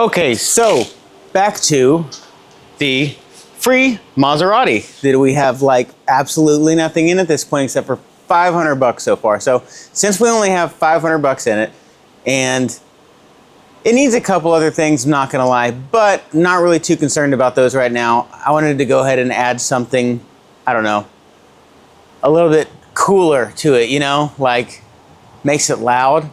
Okay, so back to the free Maserati that we have like absolutely nothing in at this point except for 500 bucks so far. So since we only have 500 bucks in it, and it needs a couple other things, I'm not gonna lie, but not really too concerned about those right now. I wanted to go ahead and add something, I don't know, a little bit cooler to it, you know, like makes it loud.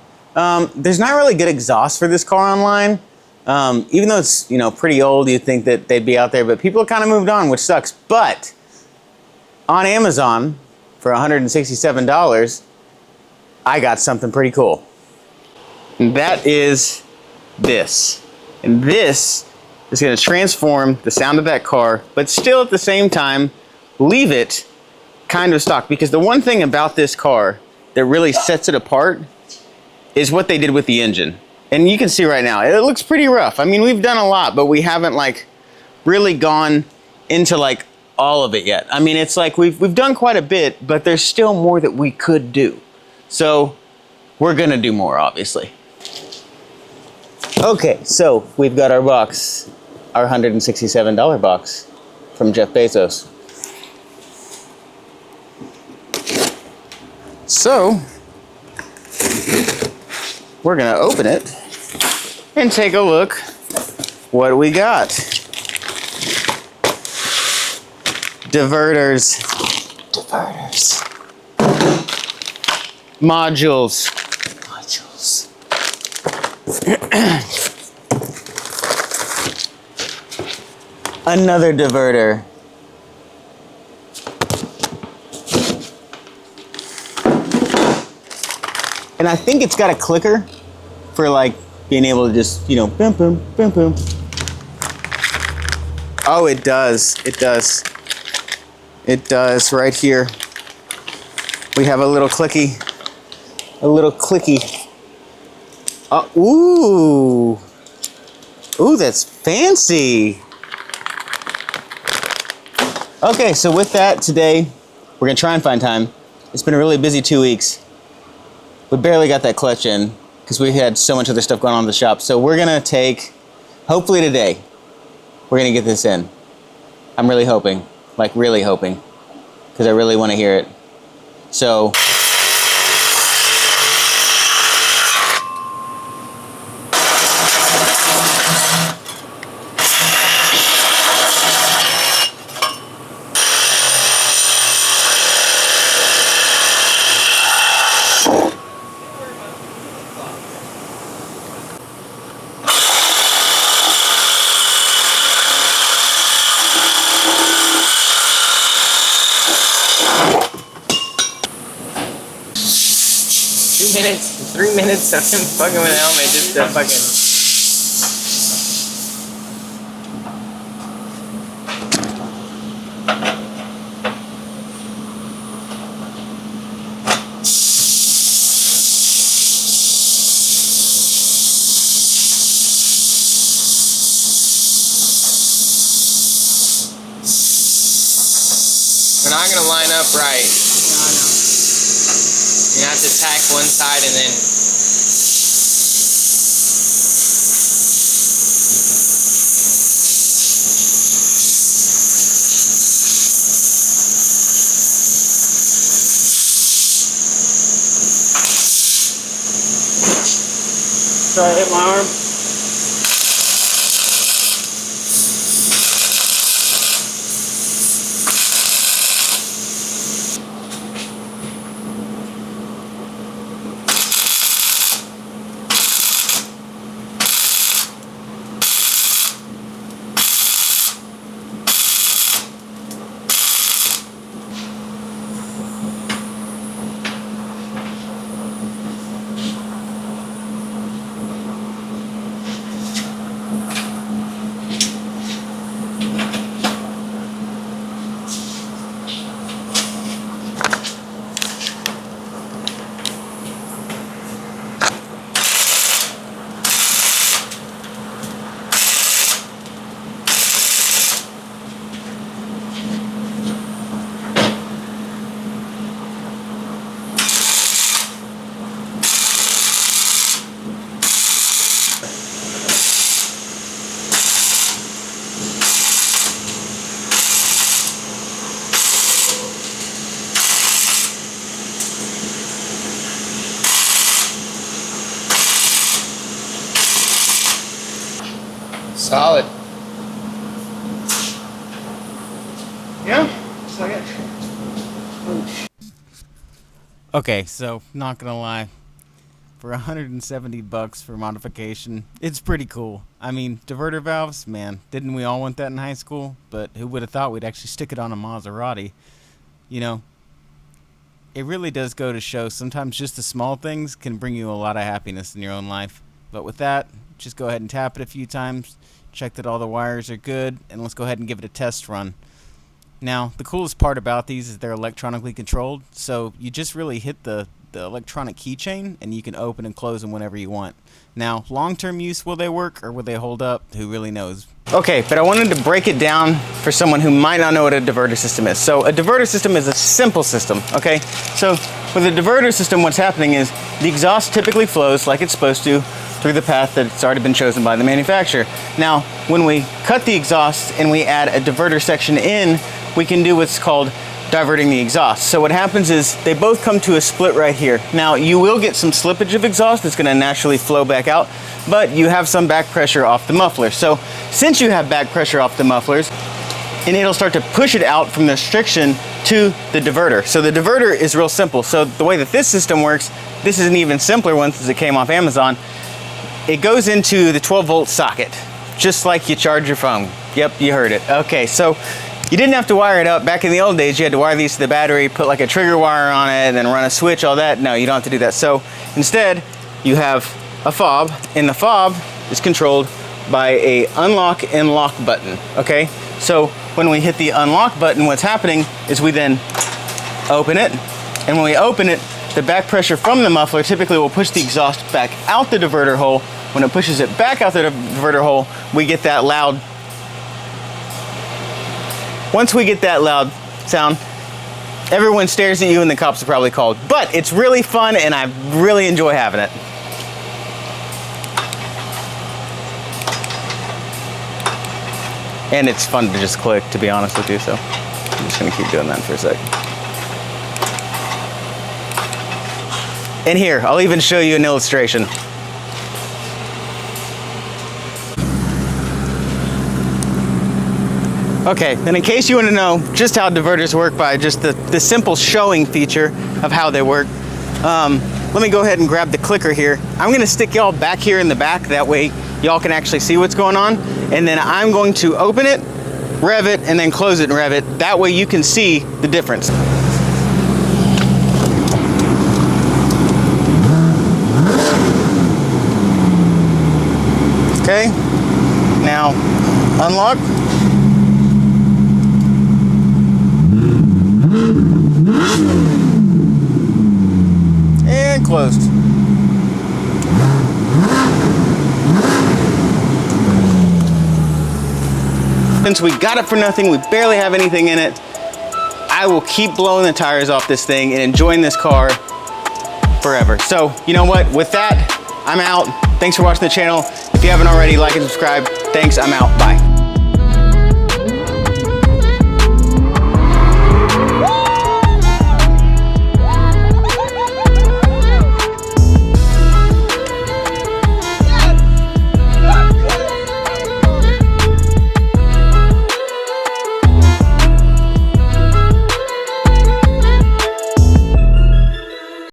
There's not really good exhaust for this car online. Even though it's, you know, pretty old, you'd think that they'd be out there, but people have kind of moved on, which sucks. But on Amazon for $167, I got something pretty cool. And that is this. And this is going to transform the sound of that car, but still at the same time, leave it kind of stock. Because the one thing about this car that really sets it apart is what they did with the engine. And you can see right now, it looks pretty rough. I mean, we've done a lot, but we haven't like really gone into like all of it yet. I mean, it's like we've done quite a bit, but there's still more that we could do. So we're gonna do more, obviously. Okay, so we've got our box, our $167 box from Jeff Bezos. So we're gonna open it and take a look what do we got. Diverters. Modules. Another diverter. And I think it's got a clicker for like being able to just, you know, boom, boom, boom, boom. Oh, it does. It does. It does right here. We have a little clicky. A little clicky. Ooh. Ooh, that's fancy. Okay, so with that, today, we're gonna try and find time. It's been a really busy 2 weeks. We barely got that clutch in because we had so much other stuff going on in the shop. So we're gonna take, hopefully today, we're gonna get this in. I'm really hoping, like really hoping, because I really wanna hear it. So. Three minutes of him fucking with the helmet just to fucking. We're not gonna line up right. No, no. You have to tack one side and then. Sorry, I hit my arm. Solid. Yeah. Okay, so not gonna lie, for 170 bucks for modification, it's pretty cool. I mean, diverter valves, man, didn't we all want that in high school? But who would have thought we'd actually stick it on a Maserati? You know, it really does go to show sometimes just the small things can bring you a lot of happiness in your own life. But with that, just go ahead and tap it a few times, check that all the wires are good, and let's go ahead and give it a test run. Now, the coolest part about these is they're electronically controlled, so you just really hit the electronic keychain and you can open and close them whenever you want. Now, long-term use, will they work or will they hold up? Who really knows? Okay, but I wanted to break it down for someone who might not know what a diverter system is. So a diverter system is a simple system, okay? So with a diverter system, what's happening is the exhaust typically flows like it's supposed to through the path that's already been chosen by the manufacturer. Now, when we cut the exhaust and we add a diverter section in, we can do what's called diverting the exhaust. So what happens is they both come to a split right here. Now, you will get some slippage of exhaust that's going to naturally flow back out, but you have some back pressure off the muffler. So since you have back pressure off the mufflers, and it'll start to push it out from the restriction to the diverter. So the diverter is real simple. So the way that this system works, this is an even simpler one since it came off Amazon. It goes into the 12-volt socket, just like you charge your phone. Yep, you heard it. Okay, so you didn't have to wire it up. Back in the old days, you had to wire these to the battery, put like a trigger wire on it, then run a switch, all that. No, you don't have to do that. So instead, you have a fob, and the fob is controlled by a unlock and lock button, okay? So when we hit the unlock button, what's happening is we then open it, and when we open it, the back pressure from the muffler typically will push the exhaust back out the diverter hole. When it pushes it back out the diverter hole, we get that loud. Once we get that loud sound, everyone stares at you and the cops are probably called. But it's really fun and I really enjoy having it. And it's fun to just click, to be honest with you, so I'm just gonna keep doing that for a sec. And here, I'll even show you an illustration. Okay, and in case you want to know just how diverters work by just the simple showing feature of how they work, let me go ahead and grab the clicker here. I'm going to stick y'all back here in the back, that way y'all can actually see what's going on, and then I'm going to open it, rev it, and then close it and rev it. That way you can see the difference. Okay, now unlock. And closed. Since we got it for nothing, we barely have anything in it, I will keep blowing the tires off this thing and enjoying this car forever. So, you know what? With that, I'm out. Thanks for watching the channel. If you haven't already, like and subscribe. Thanks, I'm out. Bye.